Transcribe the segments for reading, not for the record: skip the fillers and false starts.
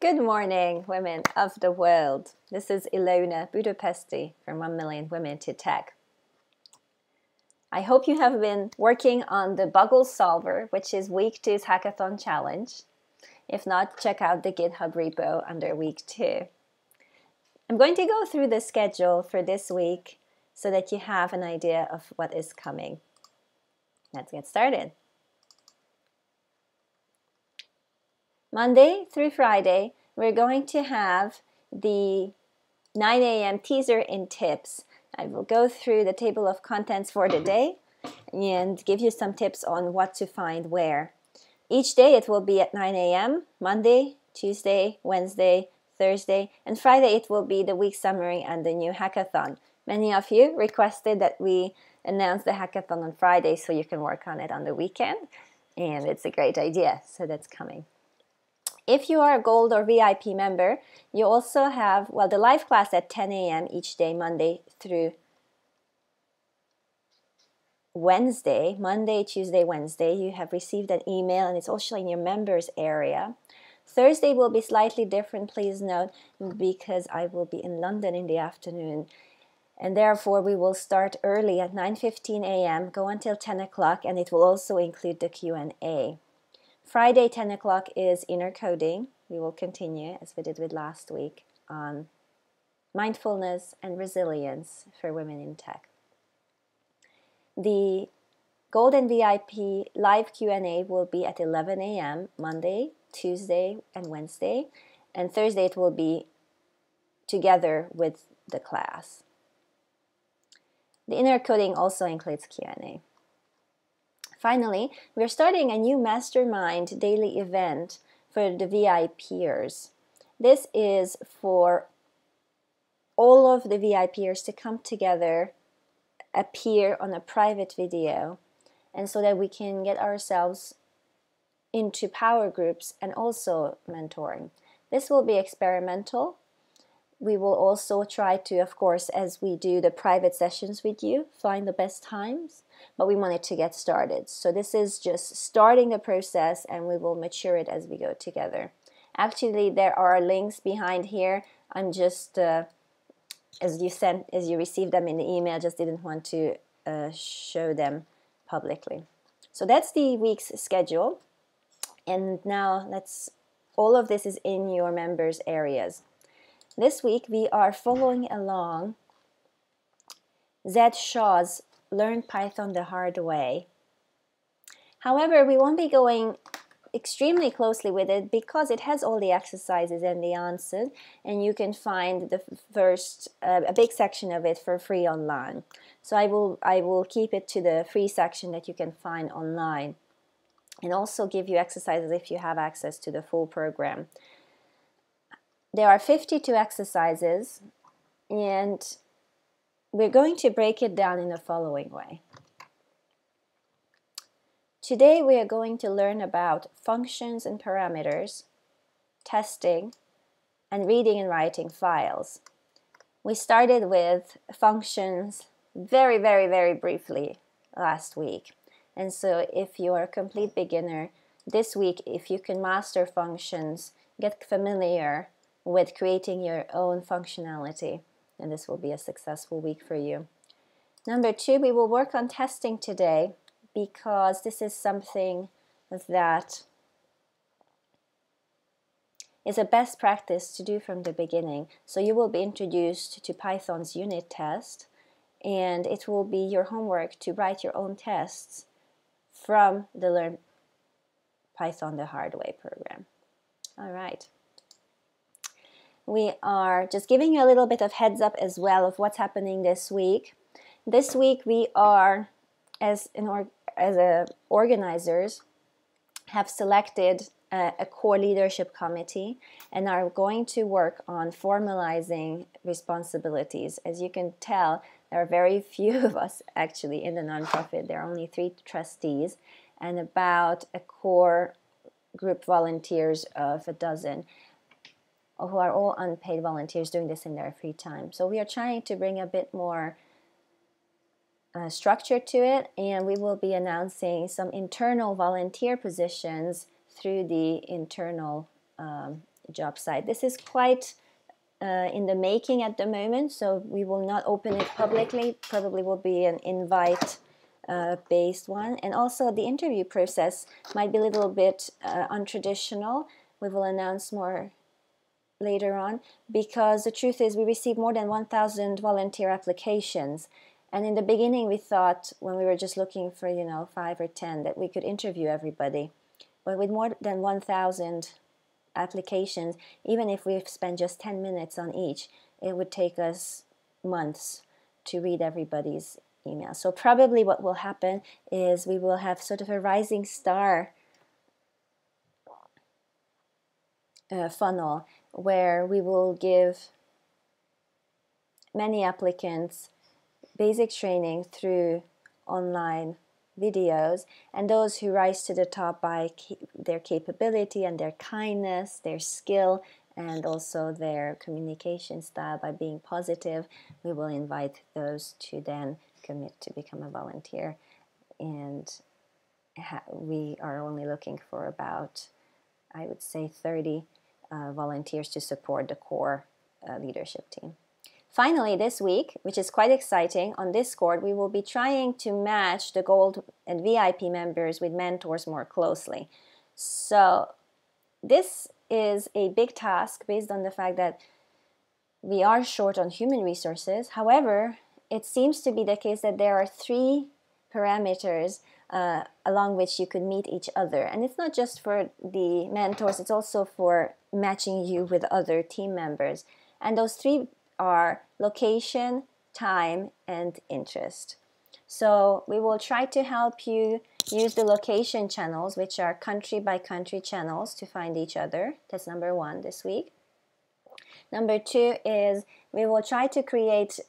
Good morning, women of the world. This is Ilona Budapesti from 1 Million Women to Tech. I hope you have been working on the Buggle Solver, which is week 2's hackathon challenge. If not, check out the GitHub repo under week 2. I'm going to go through the schedule for this week so that you have an idea of what is coming. Let's get started. Monday through Friday, we're going to have the 9 a.m. teaser in tips. I will go through the table of contents for the day and give you some tips on what to find where. Each day it will be at 9 a.m. Monday, Tuesday, Wednesday, Thursday, and Friday it will be the week summary and the new hackathon. Many of you requested that we announce the hackathon on Friday so you can work on it on the weekend, and it's a great idea, so that's coming. If you are a Gold or VIP member, you also have, the live class at 10 a.m. each day, Monday through Wednesday, Monday, Tuesday, Wednesday. You have received an email and it's also in your members area. Thursday will be slightly different, please note, because I will be in London in the afternoon. And therefore, we will start early at 9:15 a.m., go until 10 o'clock, and it will also include the Q&A. Friday, 10 o'clock is inner coding. We will continue, as we did with last week, on mindfulness and resilience for women in tech. The Gold and VIP live Q&A will be at 11 a.m. Monday, Tuesday, and Wednesday. And Thursday it will be together with the class. The inner coding also includes Q&A. Finally, we're starting a new mastermind daily event for the VIPers. This is for all of the VIPers to come together, appear on a private video, and so that we can get ourselves into power groups and also mentoring. This will be experimental. We will also try to, of course, as we do the private sessions with you, find the best times, but we wanted to get started. So this is just starting the process and we will mature it as we go together. Actually, there are links behind here. I'm just, as you received them in the email, just didn't want to show them publicly. So that's the week's schedule. And now all of this is in your members' areas. This week we are following along Zed Shaw's Learn Python the Hard Way. However, we won't be going extremely closely with it because it has all the exercises and the answers, and you can find the first, a big section of it for free online. So I will keep it to the free section that you can find online, and also give you exercises if you have access to the full program. There are 52 exercises, and we're going to break it down in the following way. Today we are going to learn about functions and parameters, testing, and reading and writing files. We started with functions very, very, very briefly last week. And so if you are a complete beginner, this week, if you can master functions, get familiar with creating your own functionality, and this will be a successful week for you. Number 2, we will work on testing today because this is something that is a best practice to do from the beginning. So you will be introduced to Python's unit test, and it will be your homework to write your own tests from the Learn Python the Hard Way program. All right. We are just giving you a little bit of heads up as well of what's happening this week. This week we are, as organizers, have selected a core leadership committee and are going to work on formalizing responsibilities. As you can tell, there are very few of us actually in the nonprofit. There are only 3 trustees and about a core group volunteers of a dozen, who are all unpaid volunteers doing this in their free time. So we are trying to bring a bit more structure to it, and we will be announcing some internal volunteer positions through the internal job site. This is quite in the making at the moment, so we will not open it publicly. Probably will be an invite based one, and also the interview process might be a little bit untraditional. We will announce more later on, because the truth is we received more than 1,000 volunteer applications, and in the beginning we thought, when we were just looking for 5 or 10, that we could interview everybody, but with more than 1,000 applications, even if we spend just 10 minutes on each, it would take us months to read everybody's email. So probably what will happen is we will have sort of a rising star funnel, where we will give many applicants basic training through online videos, and those who rise to the top by their capability and their kindness, their skill, and also their communication style by being positive, we will invite those to then commit to become a volunteer. And we are only looking for about, I would say, 30 volunteers to support the core leadership team. Finally, this week, which is quite exciting, on Discord, we will be trying to match the Gold and VIP members with mentors more closely. So this is a big task based on the fact that we are short on human resources. However, it seems to be the case that there are 3 parameters along which you could meet each other. And it's not just for the mentors, it's also for matching you with other team members. And those 3 are location, time, and interest. So we will try to help you use the location channels, which are country by country channels, to find each other. That's number 1 this week. Number 2 is we will try to create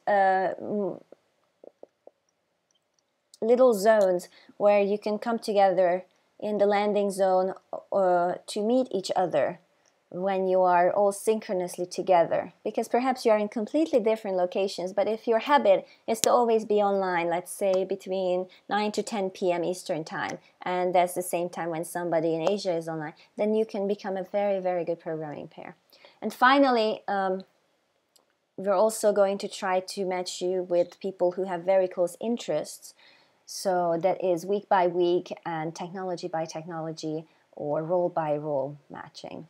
little zones where you can come together in the landing zone to meet each other when you are all synchronously together, because perhaps you are in completely different locations, but if your habit is to always be online, let's say between 9 to 10 p.m. Eastern time, and that's the same time when somebody in Asia is online, then you can become a very, very good programming pair. And finally, we're also going to try to match you with people who have very close interests. So that is week by week and technology by technology or role by role matching.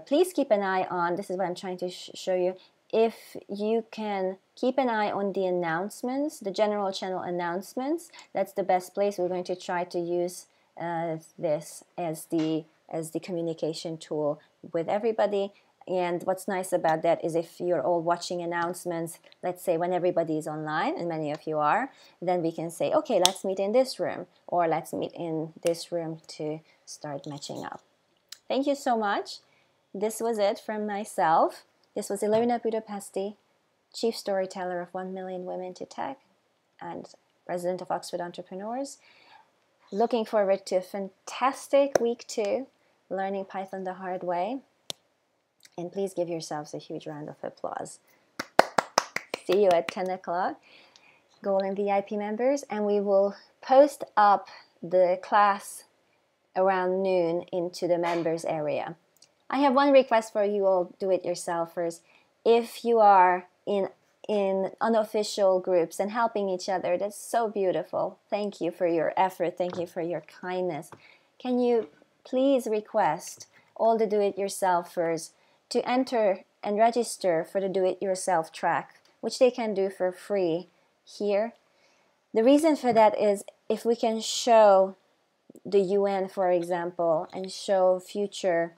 Please keep an eye on, this is what I'm trying to show you, if you can keep an eye on the announcements, the general channel announcements. That's the best place. We're going to try to use this as the communication tool with everybody. And what's nice about that is if you're all watching announcements, let's say when everybody is online, and many of you are, then we can say, okay, let's meet in this room, or let's meet in this room to start matching up. Thank you so much. This was it from myself. This was Ilona Budapesti, Chief Storyteller of 1 Million Women to Tech and President of Oxford Entrepreneurs. Looking forward to a fantastic week 2, learning Python the hard way. And please give yourselves a huge round of applause. See you at 10 o'clock, Gold and VIP members, and we will post up the class around noon into the members area. I have one request for you all do-it-yourselfers. If you are in unofficial groups and helping each other, that's so beautiful. Thank you for your effort. Thank you for your kindness. Can you please request all the do-it-yourselfers to enter and register for the do-it-yourself track, which they can do for free here? The reason for that is if we can show the UN, for example, and show future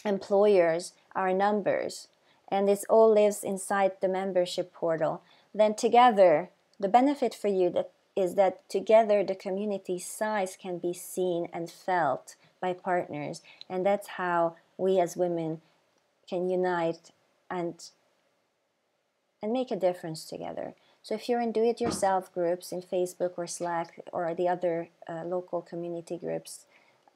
employers our numbers, and this all lives inside the membership portal, then together, the benefit for you is that together the community size can be seen and felt by partners, and that's how we as women can unite and make a difference together. So if you're in do-it-yourself groups in Facebook or Slack or the other local community groups,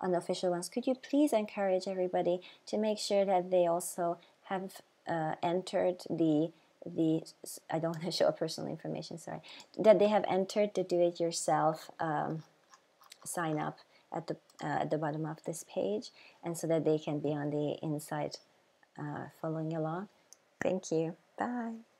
unofficial ones, could you please encourage everybody to make sure that they also have entered I don't want to show personal information, sorry, that they have entered the do-it-yourself sign up at the bottom of this page, and so that they can be on the inside following along. Thank you. Bye.